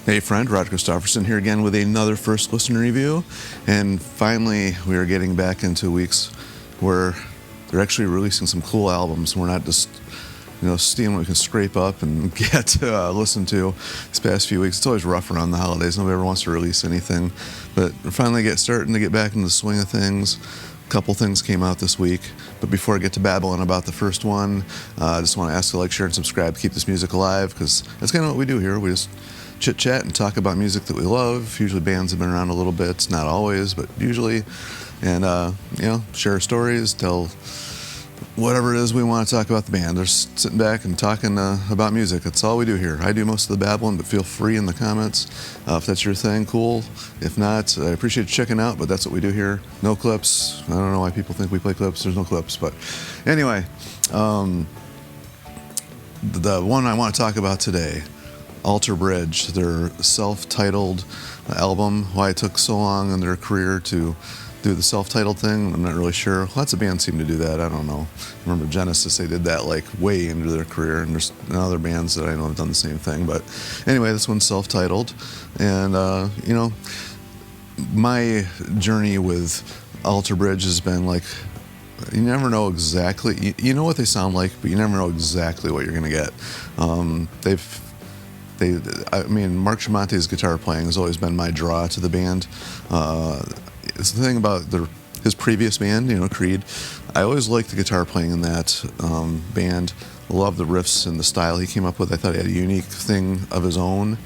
Hey friend, Roger Christofferson here again with another first listen review. And finally, we are getting back into weeks where they're actually releasing some cool albums. We're not just, stealing what we can scrape up and get to listen to these past few weeks. It's always rough around the holidays. Nobody ever wants to release anything. But we're finally starting to get back into the swing of things. A couple things came out this week. But before I get to babbling about the first one, I just want to ask you to like, share, and subscribe to keep this music alive, because that's kind of what we do here. We just chit-chat and talk about music that we love. Usually bands have been around a little bit, not always, but usually. And, share stories, tell whatever it is we want to talk about the band. They're sitting back and talking about music. That's all we do here. I do most of the babbling, but feel free in the comments. If that's your thing, cool. If not, I appreciate you checking out, but that's what we do here. No clips. I don't know why people think we play clips. There's no clips. But anyway, the one I want to talk about today, Alter Bridge, their self-titled album. Why it took so long in their career to do the self-titled thing, I'm not really sure. Lots of bands seem to do that. I don't know. I remember Genesis, they did that like way into their career, and there's other bands that I know have done the same thing. But anyway, this one's self-titled, and my journey with Alter Bridge has been like, you never know exactly. You know what they sound like, but you never know exactly what you're gonna get. Mark Tremonti's guitar playing has always been my draw to the band. It's the thing about his previous band, Creed. I always liked the guitar playing in that band. Loved the riffs and the style he came up with. I thought he had a unique thing of his own.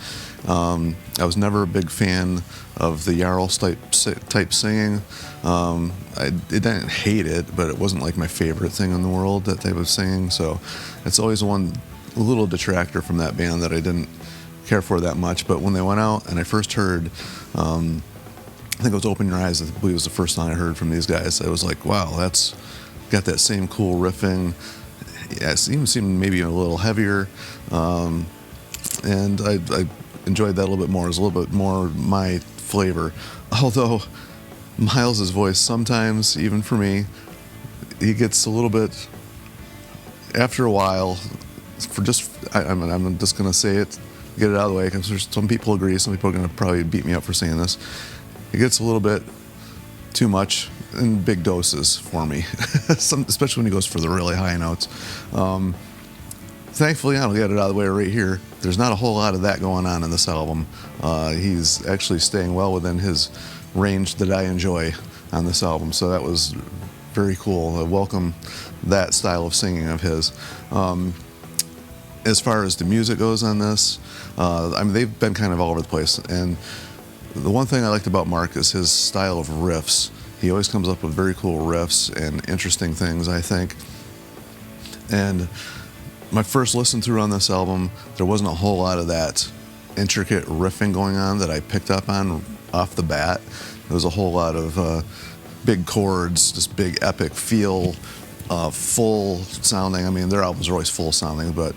I was never a big fan of the Jarl type singing. I didn't hate it, but it wasn't like my favorite thing in the world, that type of singing. So it's always one little detractor from that band that I didn't care for that much. But when they went out and I first heard, I think it was Open Your Eyes, I believe it was the first song I heard from these guys, I was like, wow, that's got that same cool riffing. Yeah, it even seemed maybe a little heavier, and I enjoyed that a little bit more. It was a little bit more my flavor. Although Miles' voice sometimes, even for me, he gets a little bit, after a while, I'm just going to say it, get it out of the way, because some people agree, some people are going to probably beat me up for saying this. It gets a little bit too much in big doses for me, especially when he goes for the really high notes. Thankfully, I'll get it out of the way right here. There's not a whole lot of that going on in this album. He's actually staying well within his range that I enjoy on this album, so that was very cool. I welcome that style of singing of his. As far as the music goes on this, they've been kind of all over the place, and the one thing I liked about Mark is his style of riffs. He always comes up with very cool riffs and interesting things, I think. And my first listen through on this album, there wasn't a whole lot of that intricate riffing going on that I picked up on off the bat. There was a whole lot of big chords, just big epic feel, full sounding. I mean, their albums are always full sounding, but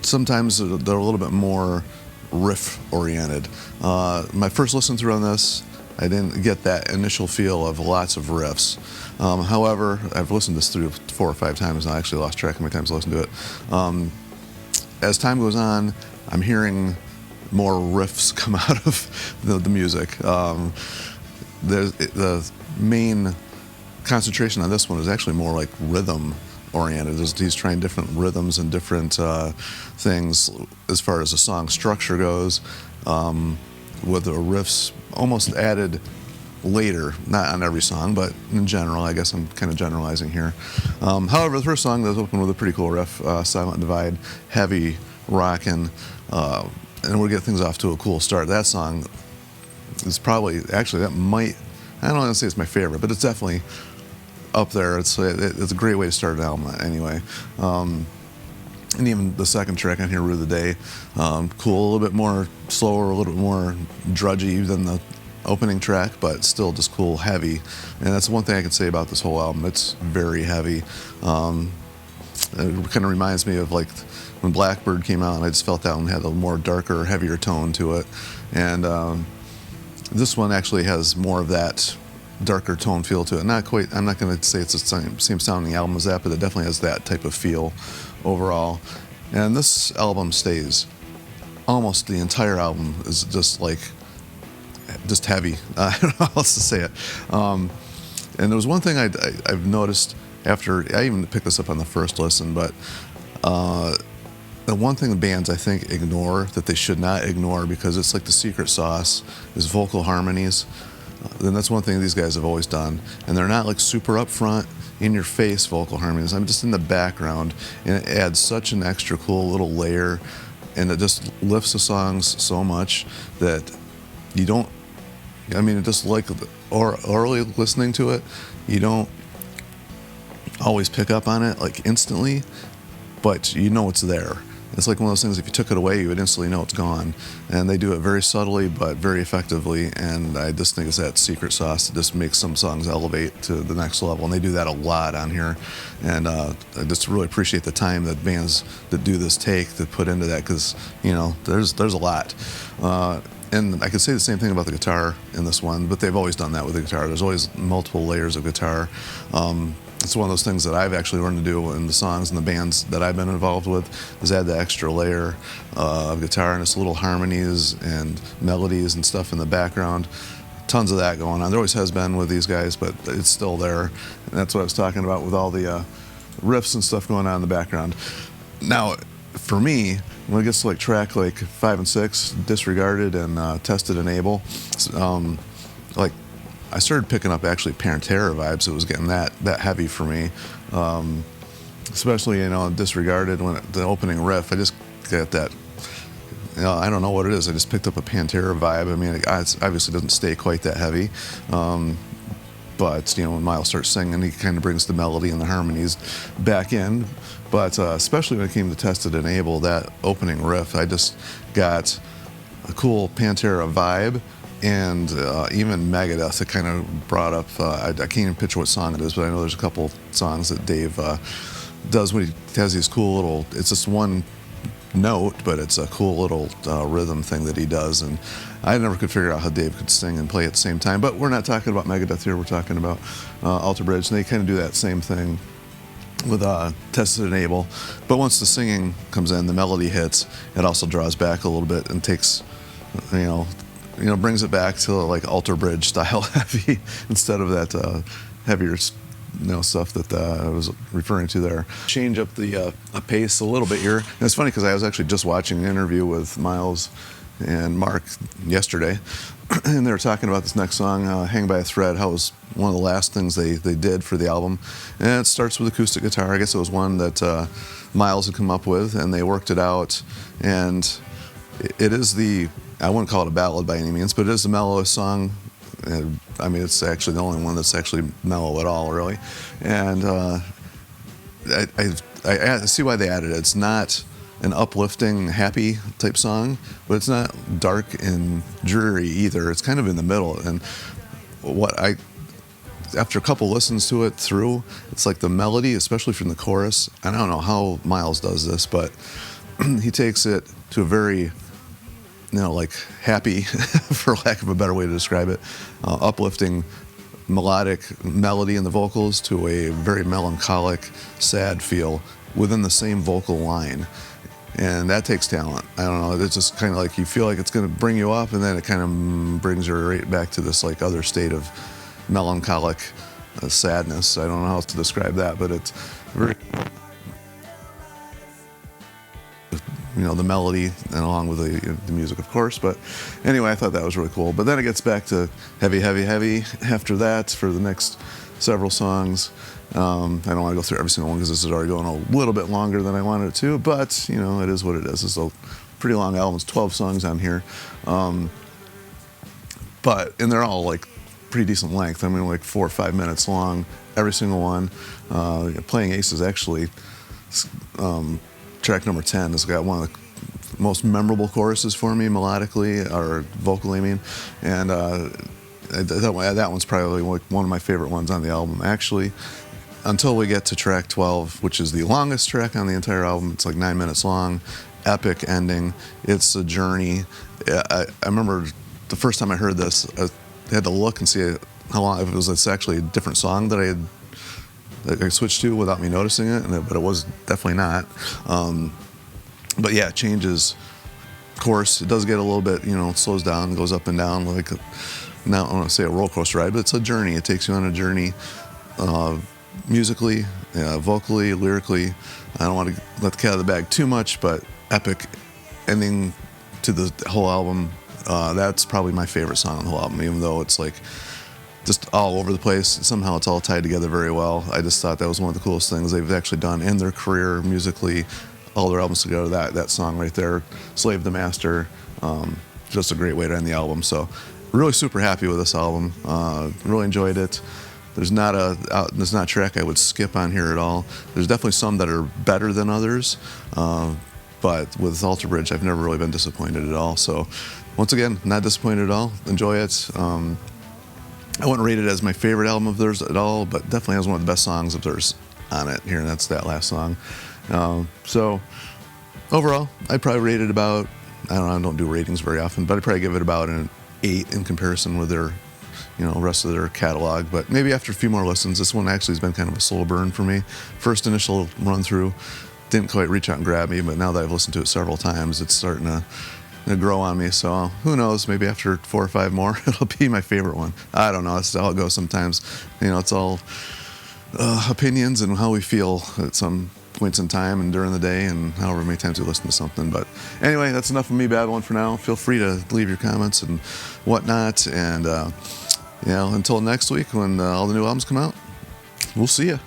sometimes they're a little bit more riff oriented. My first listen through on this, I didn't get that initial feel of lots of riffs. However, I've listened to this through 4 or 5 times, and I actually lost track of how many times I listened to it. As time goes on, I'm hearing more riffs come out of the music. The main concentration on this one is actually more like rhythm oriented. He's trying different rhythms and different things as far as the song structure goes, with the riffs almost added later, not on every song, but in general. I guess I'm kind of generalizing here. However, the first song does open with a pretty cool riff, Silent Divide, heavy rockin', and we'll get things off to a cool start. That song is probably, actually, I don't want to say it's my favorite, but it's definitely up there. It's a great way to start an album anyway. And even the second track on here, Rue of the Day, cool, a little bit more slower, a little bit more drudgy than the opening track, but still just cool, heavy. And that's one thing I can say about this whole album. It's very heavy. It kind of reminds me of like when Blackbird came out, and I just felt that one had a more darker, heavier tone to it. And this one actually has more of that darker tone feel to it. Not quite, I'm not going to say it's the same sounding album as that, but it definitely has that type of feel overall. And this album stays almost the entire album is just heavy. I don't know how else to say it. And there was one thing I've noticed after, I even picked this up on the first listen, but the one thing the bands I think ignore that they should not ignore, because it's like the secret sauce, is vocal harmonies. And that's one thing these guys have always done. And they're not like super upfront, in your face vocal harmonies. I'm just in the background, and it adds such an extra cool little layer, and it just lifts the songs so much that you don't, I mean, it just like, or orally listening to it, you don't always pick up on it like instantly, but you know it's there. It's like one of those things, if you took it away, you would instantly know it's gone. And they do it very subtly, but very effectively, and I just think it's that secret sauce that just makes some songs elevate to the next level, and they do that a lot on here. And I just really appreciate the time that bands that do this take to put into that, because, you know, there's a lot. And I could say the same thing about the guitar in this one, but they've always done that with the guitar. There's always multiple layers of guitar. It's one of those things that I've actually learned to do in the songs and the bands that I've been involved with, is add the extra layer of guitar and just little harmonies and melodies and stuff in the background. Tons of that going on. There always has been with these guys, but it's still there. And that's what I was talking about with all the riffs and stuff going on in the background. Now, for me, when it gets to like track like 5 and 6, Disregarded and Tested and Able, like, I started picking up actually Pantera vibes. It was getting that heavy for me, especially, you know, Disregarded, when the opening riff, I just get that, you know, I don't know what it is, I just picked up a Pantera vibe. I mean, it obviously doesn't stay quite that heavy, but, you know, when Miles starts singing, he kind of brings the melody and the harmonies back in. But especially when it came to Tested and Able, that opening riff, I just got a cool Pantera vibe. And even Megadeth, it kind of brought up, I can't even picture what song it is, but I know there's a couple songs that Dave does when he has these cool little, it's just one note, but it's a cool little rhythm thing that he does. And I never could figure out how Dave could sing and play at the same time. But we're not talking about Megadeth here, we're talking about Alter Bridge, and they kind of do that same thing with Tested and Able. But once the singing comes in, the melody hits, it also draws back a little bit and takes, you know, brings it back to like Alter Bridge style heavy, instead of that heavier, you know, stuff that I was referring to there. Change up the pace a little bit here. And it's funny because I was actually just watching an interview with Miles and Mark yesterday, and they were talking about this next song, Hang by a Thread, how it was one of the last things they did for the album. And it starts with acoustic guitar. I guess it was one that Miles had come up with, and they worked it out. And it is I wouldn't call it a ballad by any means, but it is the mellowest song. I mean, it's actually the only one that's actually mellow at all, really. And I see why they added it. It's not an uplifting, happy type song, but it's not dark and dreary either. It's kind of in the middle. And after a couple listens to it through, it's like the melody, especially from the chorus, and I don't know how Miles does this, but he takes it to a very, you know, like happy, for lack of a better way to describe it, uplifting melodic melody in the vocals to a very melancholic, sad feel within the same vocal line. And that takes talent. I don't know, it's just kind of like you feel like it's going to bring you up, and then it kind of brings you right back to this like other state of melancholic sadness. I don't know how else to describe that, but it's very, you know, the melody and along with the music, of course. But anyway, I thought that was really cool. But then it gets back to heavy, heavy, heavy after that for the next several songs. I don't want to go through every single one because this is already going a little bit longer than I wanted it to, but, you know, it is what it is. It's a pretty long album. It's 12 songs on here. And they're all like pretty decent length. I mean, like 4 or 5 minutes long, every single one. Playing Aces, actually, track number 10 has got one of the most memorable choruses for me, melodically, or vocally, I mean. And that one's probably one of my favorite ones on the album, actually, until we get to track 12, which is the longest track on the entire album. It's like 9 minutes long, epic ending. It's a journey. I remember the first time I heard this, I had to look and see how long, if it's actually a different song that I switched to without me noticing it, but it was definitely not. But yeah, it changes chorus. It does get a little bit, it slows down, goes up and down like, not I want to say a roller coaster ride, but it's a journey. It takes you on a journey, musically, vocally, lyrically. I don't want to let the cat out of the bag too much, but epic ending to the whole album. That's probably my favorite song on the whole album, even though it's like just all over the place. Somehow it's all tied together very well. I just thought that was one of the coolest things they've actually done in their career musically. All their albums together, that song right there, Slave the Master, just a great way to end the album. So really super happy with this album. Really enjoyed it. There's not a track I would skip on here at all. There's definitely some that are better than others, but with Alter Bridge, I've never really been disappointed at all. So once again, not disappointed at all. Enjoy it. I wouldn't rate it as my favorite album of theirs at all, but definitely has one of the best songs of theirs on it here, and that's that last song. So overall, I'd probably rate it about, I don't do ratings very often, but I'd probably give it about an 8 in comparison with their, rest of their catalog. But maybe after a few more listens, this one actually has been kind of a slow burn for me. First initial run through didn't quite reach out and grab me, but now that I've listened to it several times, it's starting to grow on me. So who knows, maybe after 4 or 5 more, it'll be my favorite one. I don't know, that's how it goes sometimes. It's all opinions and how we feel at some points in time and during the day and however many times we listen to something. But anyway, that's enough of me babbling for now. Feel free to leave your comments and whatnot. And, until next week when all the new albums come out, we'll see ya.